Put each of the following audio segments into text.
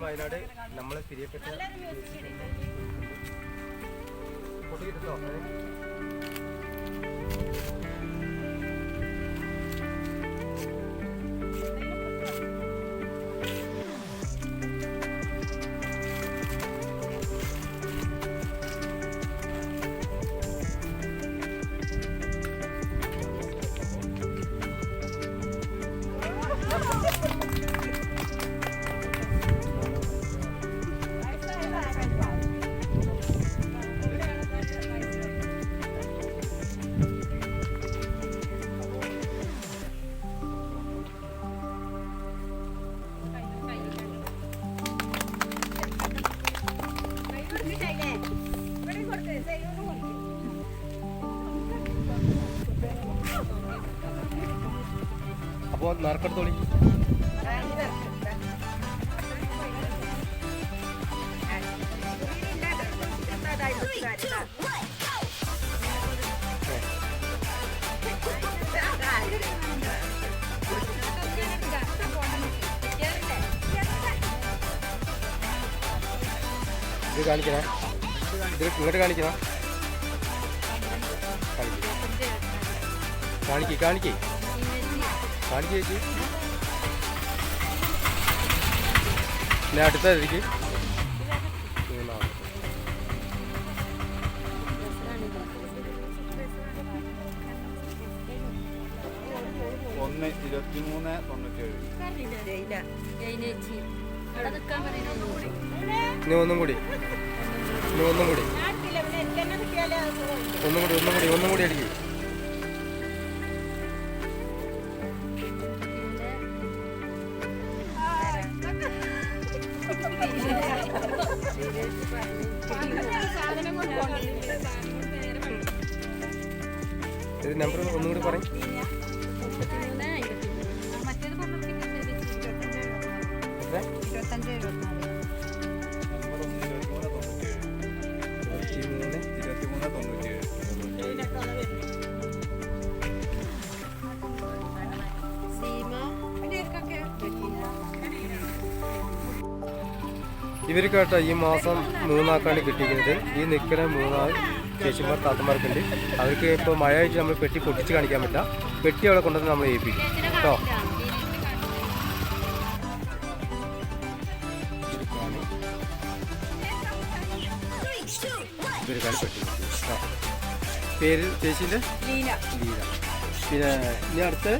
വയനാട് നമ്മളെ പ്രിയപ്പെട്ട കേട്ടോ. അപ്പോൾ നറുക്കെടുത്തോളി. ഇത് കാണിക്കണേ, ഇത് ഇങ്ങോട്ട് കാണിക്കണോ? കാണിക്കേ കാണിക്കേ കാണിക്കേ ചേച്ചി. പിന്നെ അടുത്തായിരിക്കും ഇനി ഒന്നും കൂടി അടിക്കും. ഇത് നമ്പർ ഒന്നും കൂടി പറയും. ഇവർക്ക് കേട്ടോ ഈ മാസം 3 ആക്കാണ് കിട്ടിയിരിക്കുന്നത്. ഈ നിൽക്കുന്ന 3 ചേച്ചിമാർ താത്തമാർക്കുണ്ട്. അവർക്ക് ഇപ്പോൾ മഴ ആയിട്ട് നമ്മൾ പെട്ടി പൊട്ടിച്ച് കാണിക്കാൻ പറ്റില്ല. പെട്ടി അവിടെ കൊണ്ടുവന്ന് നമ്മൾ ഏൽപ്പിക്കും കേട്ടോ. ഇവർക്കാണ് പെട്ടി കേട്ടോ. പേര് ചേച്ചീൻ്റെ ലീല. പിന്നെ ഇനി അടുത്ത്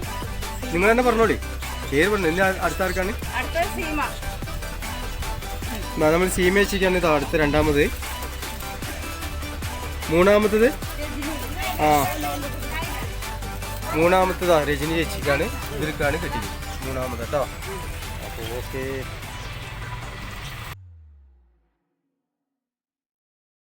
നിങ്ങൾ തന്നെ പറഞ്ഞോളി, പേര് പറഞ്ഞു. ഇനി അടുത്ത ആർക്കാണ്? നമ്മൾ സീമ ചേച്ചിക്കാണ് ഇത് അടുത്ത രണ്ടാമത്. മൂന്നാമത്തത് മൂന്നാമത്തതാ രജനി ചേച്ചിക്കാണ്. ഇവർക്കാണ് കിട്ടിയത് മൂന്നാമത് കേട്ടോ. അപ്പോൾ ഓക്കെ.